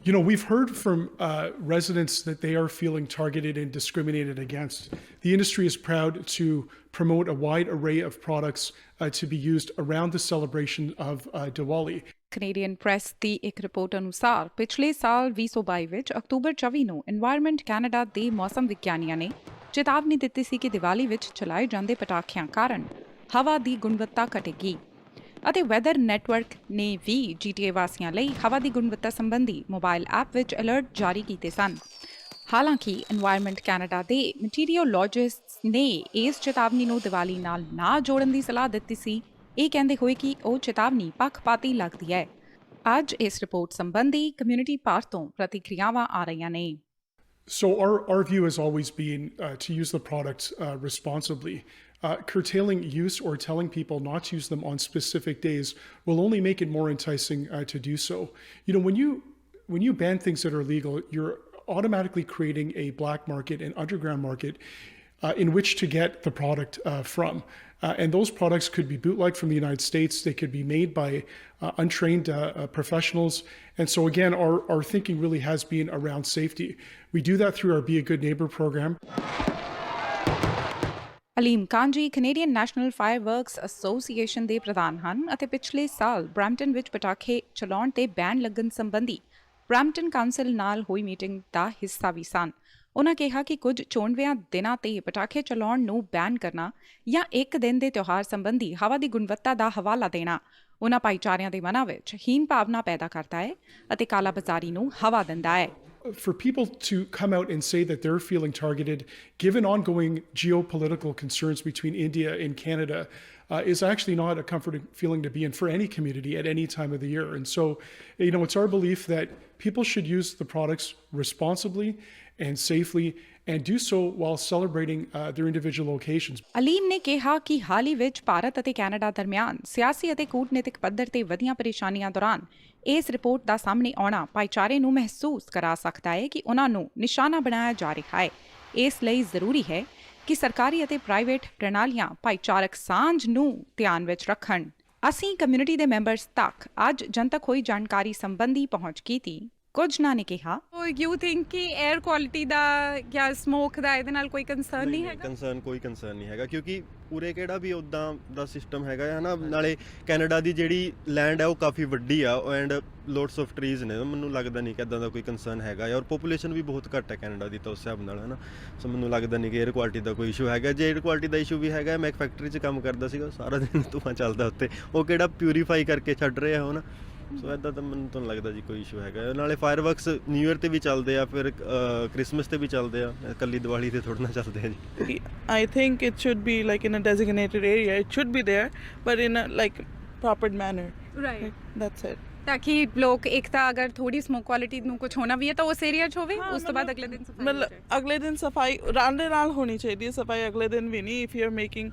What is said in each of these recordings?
We've heard from residents that they are feeling targeted and discriminated against. The industry is proud to promote a wide array of products to be used around the celebration of Diwali. Canadian press ਦੀ ਇੱਕ report ਅਨੁਸਾਰ ਪਿਛਲੇ ਸਾਲ 2022 ਵਿੱਚ October 24 ਨੂੰ environment Canada ਦੇ ਮੌਸਮ ਵਿਗਿਆਨੀਆਂ ਨੇ ਚੇਤਾਵਨੀ ਦਿੱਤੀ ਸੀ ਕਿ ਦੀਵਾਲੀ ਵਿੱਚ ਚਲਾਏ ਜਾਂਦੇ ਪਟਾਖਿਆਂ ਕਾਰਨ ਹਵਾ ਦੀ ਗੁਣਵੱਤਾ ਘਟੇਗੀ ਅਤੇ ਵੈਦਰ ਨੈਟਵਰਕ ਨੇ ਵੀ GTA ਵਾਸੀਆਂ ਲਈ ਹਵਾ ਦੀ ਗੁਣਵੱਤਾ ਸੰਬੰਧੀ ਮੋਬਾਈਲ ਐਪ ਵਿੱਚ ਅਲਰਟ ਜਾਰੀ ਕੀਤੇ ਸਨ। ਹਾਲਾਂਕਿ এনवायरमेंट ਕੈਨੇਡਾ ਦੇ ਮਟੀਰੀਓਲੋਜਿਸਟਸ ਨੇ ਇਸ ਚੇਤਾਵਨੀ ਨੂੰ ਦੀਵਾਲੀ ਨਾਲ ਨਾ ਜੋੜਨ ਦੀ ਸਲਾਹ ਦਿੱਤੀ ਸੀ, ਇਹ ਕਹਿੰਦੇ ਹੋਏ ਕਿ ਉਹ ਚੇਤਾਵਨੀ ਪੱਖਪਾਤੀ ਲੱਗਦੀ ਹੈ। ਅੱਜ ਇਸ ਰਿਪੋਰਟ ਸੰਬੰਧੀ ਕਮਿਊਨਿਟੀ ਪਾਰਟ ਤੋਂ ਪ੍ਰਤੀਕਿਰਿਆਵਾਂ ਆ ਰਹੀਆਂ ਨੇ। So our view has always been to use the products responsibly. Curtailing use or telling people not to use them on specific days will only make it more enticing to do so. When you ban things that are legal, you're automatically creating a black market and underground market in which to get the product from. And those products could be bootlegged from the United States. They could be made by untrained professionals. And so again, our thinking really has been around safety. We do that through our Be a Good Neighbor program. Aleem Kanji Canadian National Fireworks Association ਦੇ ਪ੍ਰਧਾਨ ਹਨ ਅਤੇ ਪਿਛਲੇ ਸਾਲ Brampton ਵਿੱਚ ਪਟਾਖੇ ਚਲਾਉਣ ਤੇ ban ਲੱਗਣ ਸੰਬੰਧੀ ਬਰੈਂਪਟਨ ਕਾਉਂਸਲ ਨਾਲ ਹੋਈ ਮੀਟਿੰਗ ਦਾ ਹਿੱਸਾ ਵੀ ਸਨ। ਉਨ੍ਹਾਂ ਕਿਹਾ ਕਿ ਕੁਝ ਚੋਣਵਿਆਂ ਦਿਨਾਂ ਤੇ ਪਟਾਖੇ ਚਲਾਉਣ ਨੂੰ ਬੈਨ ਕਰਨਾ ਜਾਂ ਇੱਕ ਦਿਨ ਦੇ ਤਿਉਹਾਰ ਸੰਬੰਧੀ ਹਵਾ ਦੀ ਗੁਣਵੱਤਾ ਦਾ ਹਵਾਲਾ ਦੇਣਾ ਉਨ੍ਹਾਂ ਭਾਈਚਾਰਿਆਂ ਦੇ ਮਨਾਂ ਵਿੱਚ ਹੀਨ ਭਾਵਨਾ ਪੈਦਾ ਕਰਦਾ ਹੈ ਅਤੇ ਕਾਲਾਬਾਜ਼ਾਰੀ ਨੂੰ ਹਵਾ ਦਿੰਦਾ ਹੈ। For people to come out and say that they're feeling targeted, given ongoing geopolitical concerns between India and Canada, is actually not a comforting feeling to be in for any community at any time of the year. And so, it's our belief that people should use the products responsibly and safely and do so while celebrating their individual occasions. Alim ਨੇ ਕਿਹਾ ਕਿ ਹਾਲ ਹੀ ਵਿੱਚ ਭਾਰਤ ਅਤੇ Canada ਦਰਮਿਆਨ ਸਿਆਸੀ ਅਤੇ ਕੂਟਨੀਤਿਕ ਪੱਧਰ ਤੇ ਵਧੀਆਂ ਪਰੇਸ਼ਾਨੀਆਂ ਦੌਰਾਨ ਇਸ ਰਿਪੋਰਟ ਦਾ ਸਾਹਮਣੇ ਆਉਣਾ ਭਾਈਚਾਰੇ ਨੂੰ ਮਹਿਸੂਸ ਕਰਾ ਸਕਦਾ ਹੈ ਕਿ ਉਨ੍ਹਾਂ ਨੂੰ ਨਿਸ਼ਾਨਾ ਬਣਾਇਆ ਜਾ ਰਿਹਾ ਹੈ। ਇਸ ਲਈ ਜ਼ਰੂਰੀ ਹੈ ਕਿ ਸਰਕਾਰੀ ਅਤੇ ਪ੍ਰਾਈਵੇਟ ਪ੍ਰਣਾਲੀਆਂ ਭਾਈਚਾਰਕ ਸਾਂਝ ਨੂੰ ਧਿਆਨ ਵਿੱਚ ਰੱਖਣ। ਅਸੀਂ ਕਮਿਊਨਿਟੀ ਦੇ ਮੈਂਬਰਸ ਤੱਕ ਅੱਜ ਜਨਤਕ ਹੋਈ ਜਾਣਕਾਰੀ ਸੰਬੰਧੀ ਪਹੁੰਚ ਕੀਤੀ। ਕੁਝ ਨਾ ਨੇ ਕਿਹਾ ਯੂ ਥਿੰਕ ਕਿ 에ਅਰ ਕੁਆਲਿਟੀ ਦਾ ਜਾਂ ਸਮੋਕ ਦਾ ਇਹਦੇ ਨਾਲ ਕੋਈ ਕੰਸਰਨ ਨਹੀਂ ਹੈਗਾ? ਕੋਈ ਕੰਸਰਨ ਨਹੀਂ ਹੈਗਾ ਕਿਉਂਕਿ ਪੂਰੇ ਕਿਹੜਾ ਵੀ ਉੱਦਾਂ ਦਾ ਸਿਸਟਮ ਹੈਗਾ ਹੈ ਨਾ। ਨਾਲੇ ਕੈਨੇਡਾ ਦੀ ਜਿਹੜੀ ਲੈਂਡ ਹੈ ਉਹ ਕਾਫੀ ਵੱਡੀ ਆ ਐਂਡ ਲੋਟਸ ਆਫ ਟਰੀਜ਼ ਨੇ। ਮੈਨੂੰ ਲੱਗਦਾ ਨਹੀਂ ਕਿ ਇੱਦਾਂ ਦਾ ਕੋਈ ਕੰਸਰਨ ਹੈਗਾ ਔਰ ਪੋਪੂਲੇਸ਼ਨ ਵੀ ਬਹੁਤ ਘੱਟ ਹੈ ਕੈਨੇਡਾ ਦੀ ਤਾਂ ਉਸ ਹਿਸਾਬ ਨਾਲ ਹੈ ਨਾ। ਸੋ ਮੈਨੂੰ ਲੱਗਦਾ ਨਹੀਂ ਕਿ 에ਅਰ ਕੁਆਲਿਟੀ ਦਾ ਕੋਈ ਇਸ਼ੂ ਹੈਗਾ। ਜੇ 에ਅਰ ਕੁਆਲਿਟੀ ਦਾ ਇਸ਼ੂ ਵੀ ਹੈਗਾ, ਮੈਂ ਇੱਕ ਫੈਕਟਰੀ 'ਚ ਕੰਮ ਕਰਦਾ ਸੀਗਾ, ਸਾਰਾ ਦਿਨ ਧੂੰਆਂ ਚੱਲਦਾ ਉੱਤੇ, ਉਹ ਕਿਹੜਾ ਪਿਊਰੀਫਾਈ ਕਰਕੇ ਛੱਡ ਰਹੇ ਆ ਹੁਣ। ਸੋ ਇੱਦਾਂ ਤਾਂ ਮੈਨੂੰ ਤਾਂ ਲੱਗਦਾ ਜੀ ਕੋਈ ਇਸ਼ੂ ਹੈਗਾ। ਨਾਲੇ ਫਾਇਰਵਰਕਸ ਨਿਊ ਈਅਰ 'ਤੇ ਵੀ ਚੱਲਦੇ ਆ, ਫਿਰ ਕ੍ਰਿਸਮਸ 'ਤੇ ਵੀ ਚੱਲਦੇ ਆ, ਇਕੱਲੀ ਦੀਵਾਲੀ 'ਤੇ ਥੋੜ੍ਹਾ ਨਾ ਚੱਲਦੇ ਆ ਜੀ। I think it should be like in a designated area. It should be there, but in a like proper manner. Right. That's it. ਤਾਂ ਕਿ ਲੋਕ ਇੱਕ ਤਾਂ ਅਗਰ ਥੋੜੀ ਸਮੋਕ ਕੁਆਲਿਟੀ ਨੂੰ ਕੁਝ ਹੋਣਾ ਵੀ ਹੈ ਤਾਂ ਉਸ ਏਰੀਆ 'ਚ ਹੋਵੇ, ਉਸ ਤੋਂ ਬਾਅਦ ਅਗਲੇ ਦਿਨ ਸਫਾਈ ਮਤਲਬ ਅਗਲੇ ਦਿਨ ਸਫਾਈ ਰਾਂਡੇ ਨਾਲ ਹੋਣੀ ਚਾਹੀਦੀ ਹੈ। ਸਫਾਈ ਅਗਲੇ ਦਿਨ ਵੀ ਨਹੀਂ। ਇਫ ਯੂ ਆਰ ਮੇਕਿੰਗ,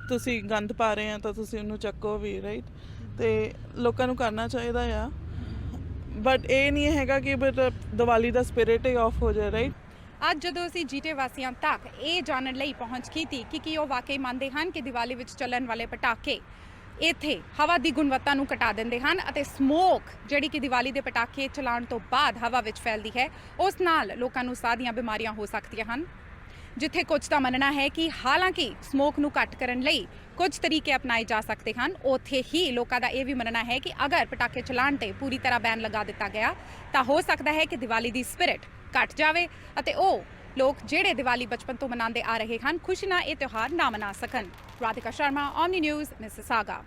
ਤੁਸੀਂ ਗੰਦ ਪਾ ਰਹੇ ਆ ਤਾਂ ਤੁਸੀਂ ਉਹਨੂੰ ਚੱਕੋ ਵੀ, ਰਾਈਟ। ਤੇ ਲੋਕਾਂ ਨੂੰ ਕਰਨਾ ਚਾਹੀਦਾ ਆ, ਬਟ ਇਹ ਨਹੀਂ ਹੈਗਾ ਕਿ but Diwali the spirit he of ਹੋ ਜਾਏ, ਰਾਈਟ। ਅੱਜ ਜਦੋਂ ਅਸੀਂ GTA ਵਾਸੀਆਂ ਤੱਕ ਇਹ ਜਾਣਨ ਲਈ ਪਹੁੰਚ ਕੀਤੀ ਕਿ ਕੀ ਉਹ ਵਾਕਈ ਮੰਨਦੇ ਹਨ ਕਿ ਦੀਵਾਲੀ ਵਿੱਚ ਚੱਲਣ ਵਾਲੇ ਪਟਾਕੇ ਇੱਥੇ ਹਵਾ ਦੀ ਗੁਣਵੱਤਾ ਨੂੰ ਘਟਾ ਦਿੰਦੇ ਹਨ ਅਤੇ ਸਮੋਕ ਜਿਹੜੀ ਕਿ ਦੀਵਾਲੀ ਦੇ ਪਟਾਕੇ ਚਲਾਉਣ ਤੋਂ ਬਾਅਦ ਹਵਾ ਵਿੱਚ ਫੈਲਦੀ ਹੈ, ਉਸ ਨਾਲ ਲੋਕਾਂ ਨੂੰ ਸਾਹ ਦੀਆਂ ਬਿਮਾਰੀਆਂ ਹੋ ਸਕਦੀਆਂ ਹਨ। ਜਿੱਥੇ ਕੁਝ ਦਾ ਮੰਨਣਾ ਹੈ ਕਿ ਹਾਲਾਂਕਿ ਸਮੋਕ ਨੂੰ ਘੱਟ ਕਰਨ ਲਈ ਕੁਝ ਤਰੀਕੇ ਅਪਣਾਏ ਜਾ ਸਕਦੇ ਹਨ, ਉੱਥੇ ਹੀ ਲੋਕਾਂ ਦਾ ਇਹ ਵੀ ਮੰਨਣਾ ਹੈ ਕਿ ਅਗਰ ਪਟਾਕੇ ਚਲਾਉਣ 'ਤੇ ਪੂਰੀ ਤਰ੍ਹਾਂ ਬੈਨ ਲਗਾ ਦਿੱਤਾ ਗਿਆ ਤਾਂ ਹੋ ਸਕਦਾ ਹੈ ਕਿ ਦੀਵਾਲੀ ਦੀ ਸਪਿਰਿਟ ਘੱਟ ਜਾਵੇ ਅਤੇ ਉਹ ਲੋਕ ਜਿਹੜੇ ਦੀਵਾਲੀ ਬਚਪਨ ਤੋਂ ਮਨਾਉਂਦੇ ਆ ਰਹੇ ਹਨ ਖੁਸ਼ੀ ਨਾਲ ਇਹ ਤਿਉਹਾਰ ਨਾ ਮਨਾ ਸਕਣ। Radhika Sharma, Omni news, Mississauga.